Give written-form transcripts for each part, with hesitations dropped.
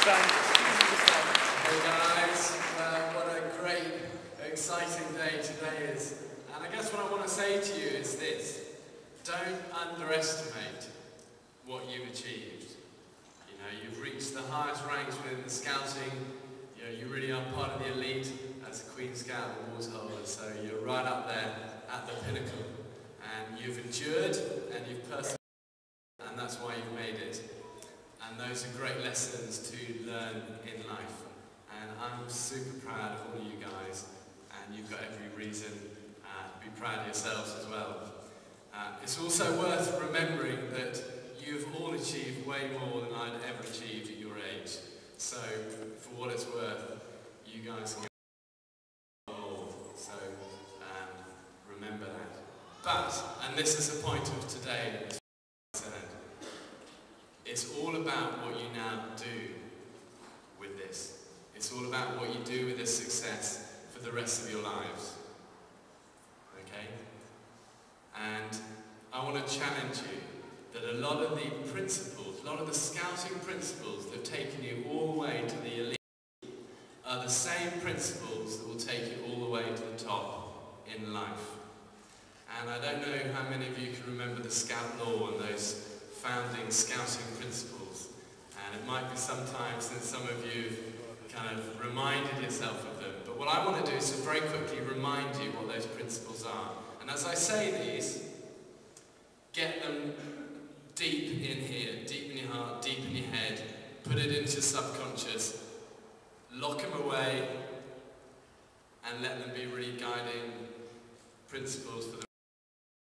Hey guys, what a great, exciting day today is. And I guess what I want to say to you is this: don't underestimate what you've achieved. You know, you've reached the highest ranks within the scouting. You know, you really are part of the elite as a Queen Scout and Waterholder, so you're right up there at the pinnacle. And you've endured and you've persevered, and that's why you've made it. And those are great lessons to learn in life. And I'm super proud of all of you guys, and you've got every reason to be proud of yourselves as well. It's also worth remembering that you've all achieved way more than I'd ever achieved at your age. So, for what it's worth, you guys can go more. So, remember that. But, and this is the point of today, it's all about what you now do with this. It's all about what you do with this success for the rest of your lives. Okay? And I want to challenge you that a lot of the principles, a lot of the scouting principles that have taken you all the way to the elite are the same principles that will take you all the way to the top in life. And I don't know how many of you can remember the Scout Law and those founding scouting principles, and it might be some time since some of you kind of reminded yourself of them, but what I want to do is just very quickly remind you what those principles are. And as I say these, get them deep in here, deep in your heart, deep in your head, put it into your subconscious, lock them away, and let them be really guiding principles for the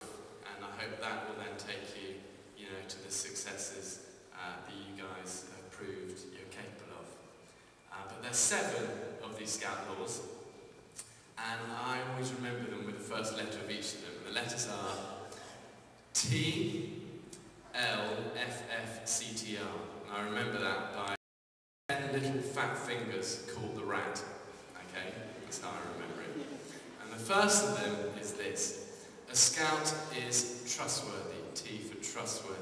and I hope that will then take you to the successes that you guys have proved you're capable of. But there's 7 of these Scout Laws, and I always remember them with the first letter of each of them. The letters are T, L, F, F, C, T, R. And I remember that by 10 little fat fingers called the rat. Okay, that's how I remember it. And the first of them is this: a scout is trustworthy. T for trustworthy.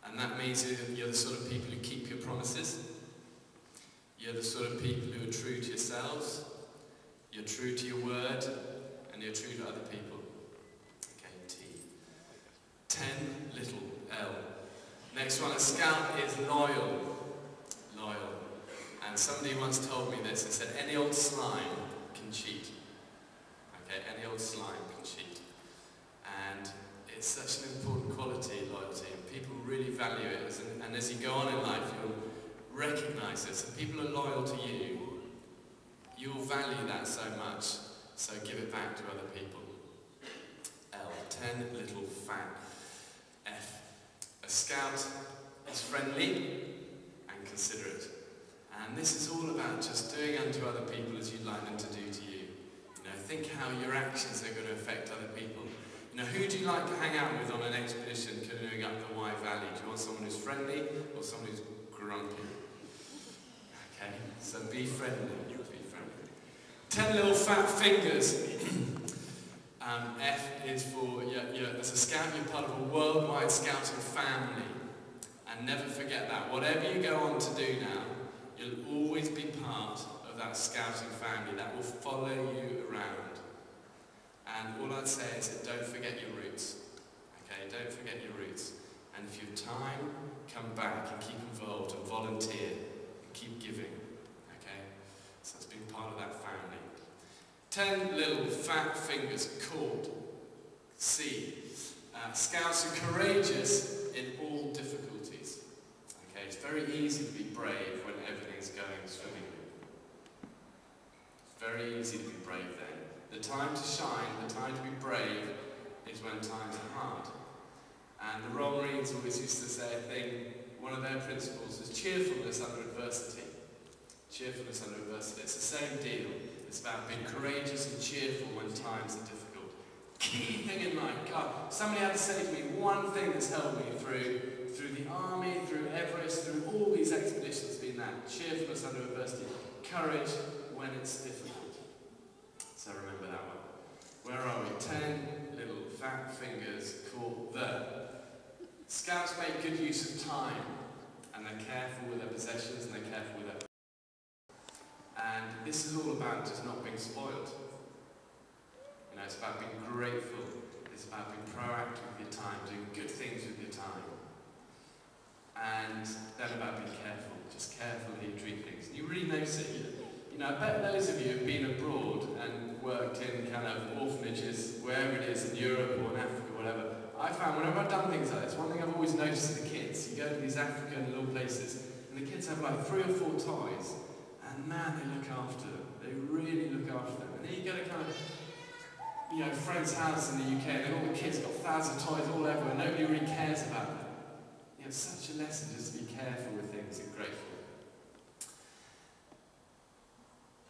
And that means you're the sort of people who keep your promises. You're the sort of people who are true to yourselves. You're true to your word. And you're true to other people. Okay, T. 10 little L. Next one, a scout is loyal. Loyal. And somebody once told me this. They said, any old slime can cheat. Okay, any old slime can cheat. And it's such an important quality, loyalty, and people really value it. And as you go on in life, you'll recognise this. And people are loyal to you, you'll value that so much, so give it back to other people. L, 10 little fat. F, a scout is friendly and considerate. And this is all about just doing unto other people as you'd like them to do to you. Think how your actions are going to affect other people. Who do you like to hang out with on an expedition canoeing up the Wye Valley? Do you want someone who's friendly or someone who's grumpy? Okay, so be friendly. Be friendly. 10 little fat fingers. F is for, as a scout, you're part of a worldwide scouting family. And never forget that. Whatever you go on to do now, you'll always be part of that scouting family that will follow you around. And all I'd say is that don't forget your roots. Okay, don't forget your roots. And if you have time, come back and keep involved and volunteer and keep giving. Okay, so it's been part of that family. 10 little fat fingers called C. Scouts are courageous in all difficulties. Okay, it's very easy to be brave when everything's going swimmingly. It's very easy to be brave then. The time to shine, the time to be brave, is when times are hard. And the Royal Marines always used to say a thing, one of their principles is cheerfulness under adversity. Cheerfulness under adversity. It's the same deal. It's about being courageous and cheerful when times are difficult. Key thing in mind, God, somebody had to say to me one thing that's helped me through the army, through Everest, through all these expeditions, been that. Cheerfulness under adversity. Courage when it's difficult. So remember that one. Where are we? 10 little fat fingers called the. Scouts make good use of time, and they're careful with their possessions, and they're careful with their... And this is all about just not being spoiled. You know, it's about being grateful. It's about being proactive with your time, doing good things with your time. And then about being careful, just careful how you treat things. And you really notice it. You know, I bet those of you have been abroad and worked in kind of orphanages, wherever it is, in Europe or in Africa or whatever. I found whenever I've done things like this, one thing I've always noticed with the kids, you go to these African little places, and the kids have like 3 or 4 toys, and man, they look after them. They really look after them. And then you go to kind of, you know, friend's house in the UK, and then all the kids got thousands of toys all over, and nobody really cares about them. You know, it's such a lesson just to be careful with things and grateful.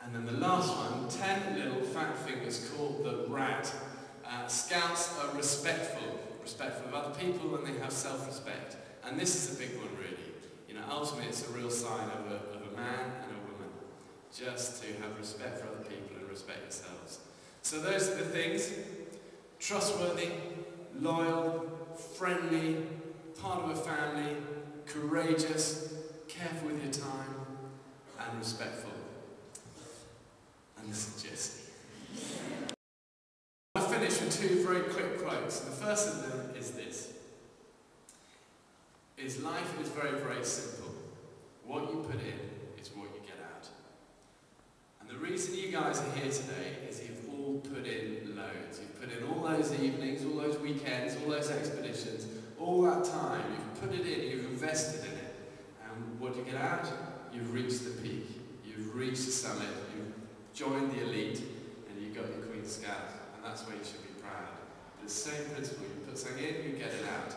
And then the last one, 10 little fat fingers called the rat. Scouts are respectful of other people, and they have self-respect. And this is a big one, really. You know, ultimately, it's a real sign of a man and a woman, just to have respect for other people and respect yourselves. So those are the things: trustworthy, loyal, friendly, part of a family, courageous, careful with your time, and respectful. And this is Jesse. I'll finish with 2 very quick quotes. The first of them is this: life is very, very simple. What you put in is what you get out. And the reason you guys are here today is you've all put in loads. You've put in all those evenings, all those weekends, all those expeditions, all that time. You've put it in, you've invested in it. And what do you get out? You've reached the peak. You've reached the summit. You've joined the elite, and you got your Queen Scout. And that's where you should be proud. The same principle: you put something in, you get it out.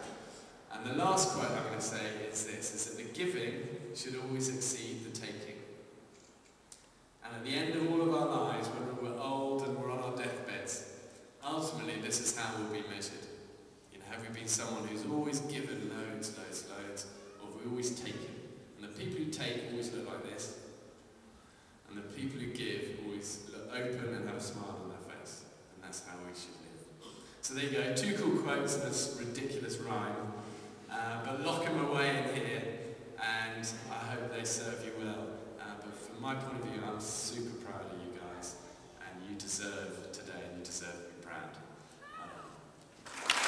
And the last quote I'm going to say is this: is that the giving should always exceed the taking. And at the end of all of our lives, when we're old and we're on our deathbeds, ultimately this is how we'll be measured. You know, have we been someone who's always given loads, loads, loads, or have we always taken? And the people who take always look like this, and the people who give always look open and have a smile on their face. And that's how we should live. So there you go, 2 cool quotes in this ridiculous rhyme. But lock them away in here.